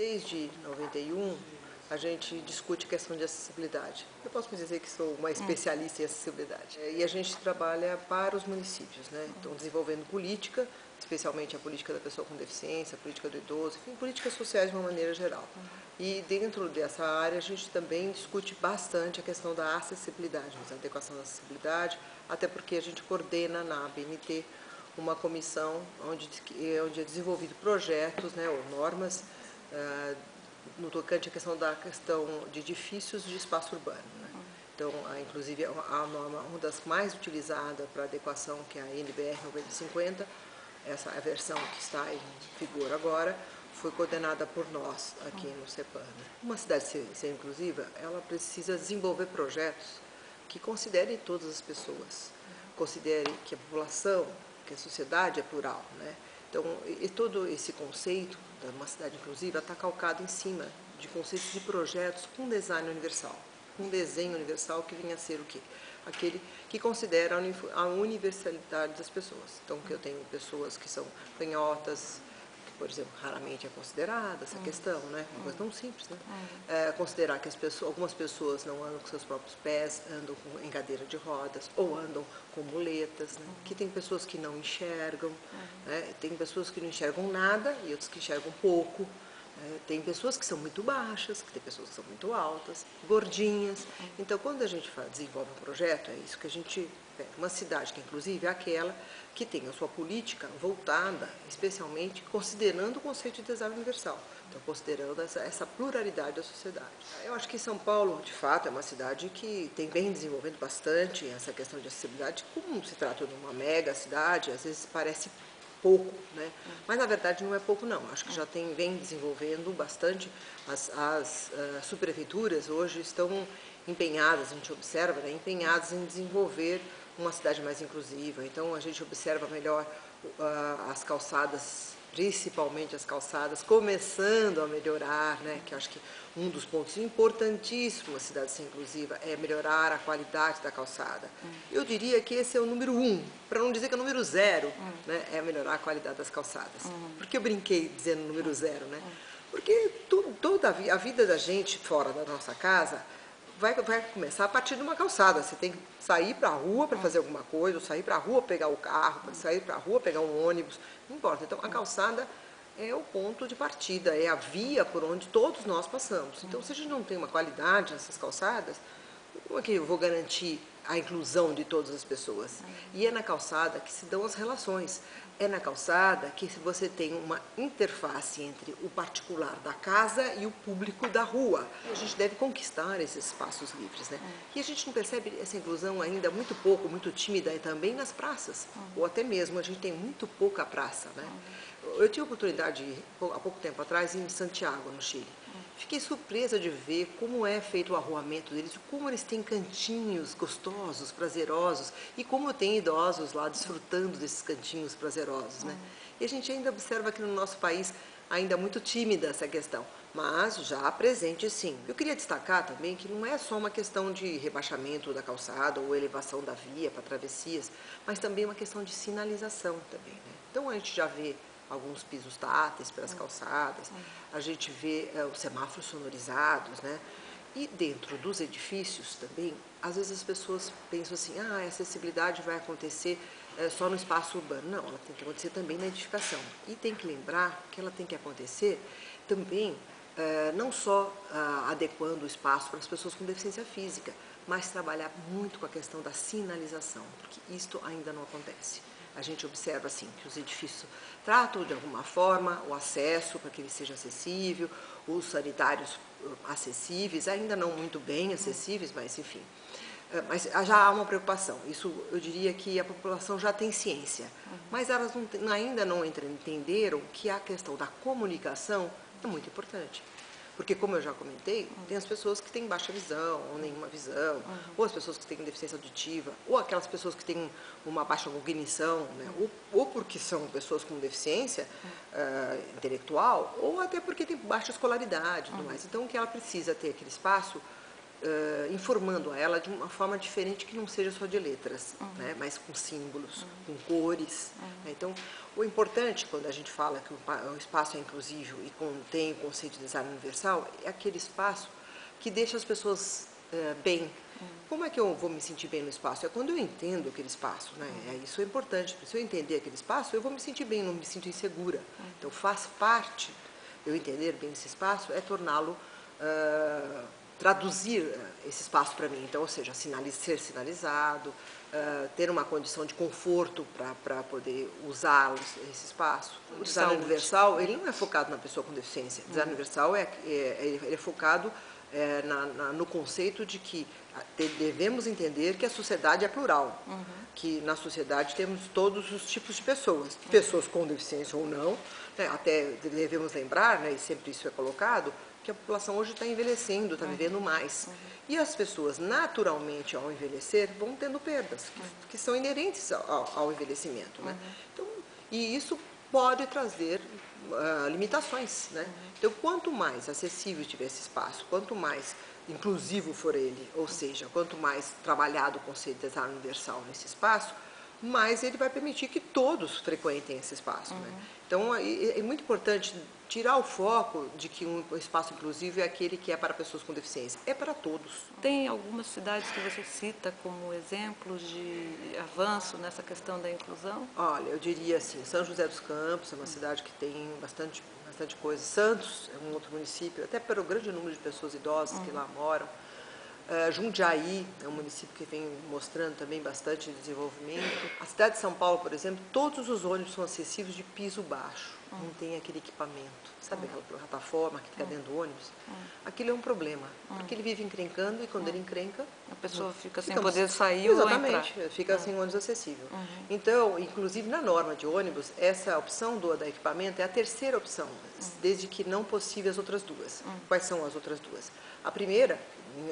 Desde 91, a gente discute questão de acessibilidade. Eu posso me dizer que sou uma especialista em acessibilidade. E a gente trabalha para os municípios, né? Então, desenvolvendo política, especialmente a política da pessoa com deficiência, a política do idoso, enfim, políticas sociais de uma maneira geral. E dentro dessa área, a gente também discute bastante a questão da acessibilidade, a adequação da acessibilidade, até porque a gente coordena na ABNT uma comissão onde é desenvolvido projetos, né, ou normas, no tocante à questão de edifícios de espaço urbano, né? Então, inclusive, a norma, uma das mais utilizadas para adequação, que é a NBR 9050, essa é a versão que está em vigor agora, foi coordenada por nós aqui no CEPAN. Uma cidade ser inclusiva, ela precisa desenvolver projetos que considerem todas as pessoas, considerem que a população, que a sociedade é plural, né? Então, todo esse conceito de uma cidade inclusiva está calcado em cima de conceitos de projetos com design universal, um desenho universal que vinha a ser o quê? Aquele que considera a universalidade das pessoas. Então, que eu tenho pessoas que são canhotas, que, por exemplo, raramente é considerada essa questão, né? Uma coisa tão simples, né? Considerar que algumas pessoas não andam com seus próprios pés, andam em cadeira de rodas, ou andam com muletas, né? Que tem pessoas que não enxergam, né? Tem pessoas que não enxergam nada e outras que enxergam pouco. Tem pessoas que são muito baixas, tem pessoas que são muito altas, gordinhas. Então, quando a gente desenvolve um projeto, é isso que a gente pega. Uma cidade que, inclusive, é aquela que tem a sua política voltada, especialmente, considerando o conceito de design universal. Então, considerando essa pluralidade da sociedade. Eu acho que São Paulo, de fato, é uma cidade que vem desenvolvendo bastante essa questão de acessibilidade. Como se trata de uma mega cidade, às vezes parece pouco, né? Mas na verdade não é pouco não, acho que já vem desenvolvendo bastante. As subprefeituras hoje estão empenhadas, a gente observa, né, empenhadas em desenvolver uma cidade mais inclusiva. Então a gente observa melhor as calçadas, principalmente as calçadas, começando a melhorar, né? Que eu acho que um dos pontos importantíssimos uma cidade ser inclusiva é melhorar a qualidade da calçada. Eu diria que esse é o número 1, para não dizer que é o número 0, né? É melhorar a qualidade das calçadas. Por que eu brinquei dizendo número 0, né? Porque toda a vida da gente fora da nossa casa vai começar a partir de uma calçada. Você tem que sair para a rua para fazer alguma coisa, ou sair para a rua pegar o carro, sair para a rua pegar um ônibus, não importa. Então, a calçada é o ponto de partida, é a via por onde todos nós passamos. Então, se a gente não tem uma qualidade nessas calçadas, como é que eu vou garantir a inclusão de todas as pessoas? E é na calçada que se dão as relações. É na calçada que você tem uma interface entre o particular da casa e o público da rua. A gente deve conquistar esses espaços livres, né? E a gente não percebe essa inclusão ainda muito pouco, muito tímida, e também nas praças. Ou até mesmo, a gente tem muito pouca praça, né? Eu tive a oportunidade, há pouco tempo atrás, em Santiago, no Chile. Fiquei surpresa de ver como é feito o arruamento deles, como eles têm cantinhos gostosos, prazerosos, e como tem idosos lá desfrutando desses cantinhos prazerosos, né? E a gente ainda observa que no nosso país ainda é muito tímida essa questão, mas já presente sim. Eu queria destacar também que não é só uma questão de rebaixamento da calçada ou elevação da via para travessias, mas também uma questão de sinalização também, né? Então a gente já vê alguns pisos táteis pelas calçadas, a gente vê os semáforos sonorizados, né? E dentro dos edifícios também, às vezes as pessoas pensam assim, a acessibilidade vai acontecer só no espaço urbano. Não, ela tem que acontecer também na edificação. E tem que lembrar que ela tem que acontecer também, não só adequando o espaço para as pessoas com deficiência física, mas trabalhar muito com a questão da sinalização, porque isto ainda não acontece. A gente observa assim que os edifícios tratam de alguma forma o acesso para que ele seja acessível, os sanitários acessíveis, ainda não muito bem acessíveis, mas enfim. Mas já há uma preocupação, isso eu diria que a população já tem ciência, mas elas ainda não entenderam que a questão da comunicação é muito importante. Porque, como eu já comentei, tem as pessoas que têm baixa visão, ou nenhuma visão, ou as pessoas que têm deficiência auditiva, ou aquelas pessoas que têm uma baixa cognição, né? Ou porque são pessoas com deficiência intelectual, ou até porque têm baixa escolaridade e tudo mais. Então, que ela precisa ter aquele espaço informando a ela de uma forma diferente que não seja só de letras, né, mas com símbolos, com cores. Né? Então, o importante quando a gente fala que o espaço é inclusivo e tem o conceito de design universal é aquele espaço que deixa as pessoas bem. Como é que eu vou me sentir bem no espaço? É quando eu entendo aquele espaço, né? Isso é importante. Se eu entender aquele espaço, eu vou me sentir bem, não me sinto insegura. Então, faz parte, eu entender bem esse espaço, é torná-lo, traduzir esse espaço para mim. Então, ou seja, ser sinalizado, ter uma condição de conforto para poder usar esse espaço. O design universal, ele não é focado na pessoa com deficiência. O design universal ele é focado no conceito de que devemos entender que a sociedade é plural, que na sociedade temos todos os tipos de pessoas, pessoas com deficiência ou não, né? Até devemos lembrar, né, e sempre isso é colocado, que a população hoje está envelhecendo, está vivendo mais. E as pessoas, naturalmente, ao envelhecer, vão tendo perdas, que são inerentes ao envelhecimento. Né? Então, e isso pode trazer limitações. Né? Então, quanto mais acessível tiver esse espaço, quanto mais inclusivo for ele, ou seja, quanto mais trabalhado o conceito de design universal nesse espaço, mais ele vai permitir que todos frequentem esse espaço. Né? Então, é muito importante tirar o foco de que um espaço inclusivo é aquele que é para pessoas com deficiência. É para todos. Tem algumas cidades que você cita como exemplos de avanço nessa questão da inclusão? Olha, eu diria assim, São José dos Campos é uma cidade que tem bastante coisa. Santos é um outro município, até pelo grande número de pessoas idosas que lá moram. Jundiaí é um município que vem mostrando também bastante desenvolvimento. A cidade de São Paulo, por exemplo, todos os ônibus são acessíveis de piso baixo. Não tem aquele equipamento, sabe aquela plataforma que fica dentro do ônibus? Aquilo é um problema, porque ele vive encrencando e quando ele encrenca... A pessoa fica sem poder sair ou entrar. Exatamente, fica sem ônibus acessível. Então, inclusive na norma de ônibus, essa opção do equipamento é a terceira opção, desde que não possível as outras duas. Quais são as outras duas? A primeira,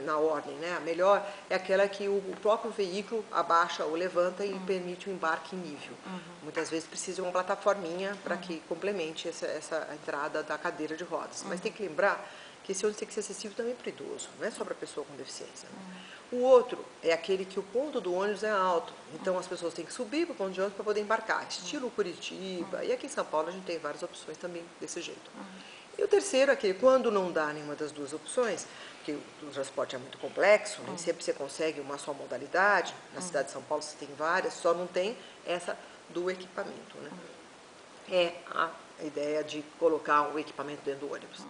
na ordem, né? A melhor é aquela que o próprio veículo abaixa ou levanta e permite o embarque em nível. Muitas vezes precisa de uma plataforminha para que complemente essa entrada da cadeira de rodas. Mas tem que lembrar que esse ônibus tem que ser acessível também para o idoso, não é só para a pessoa com deficiência. Né? O outro é aquele que o ponto do ônibus é alto, então as pessoas têm que subir para o ponto de ônibus para poder embarcar, estilo Curitiba, e aqui em São Paulo a gente tem várias opções também desse jeito. E o terceiro é que, quando não dá nenhuma das duas opções, porque o transporte é muito complexo, nem sempre você consegue uma só modalidade, na cidade de São Paulo você tem várias, só não tem essa do equipamento. Né? É a ideia de colocar o equipamento dentro do ônibus.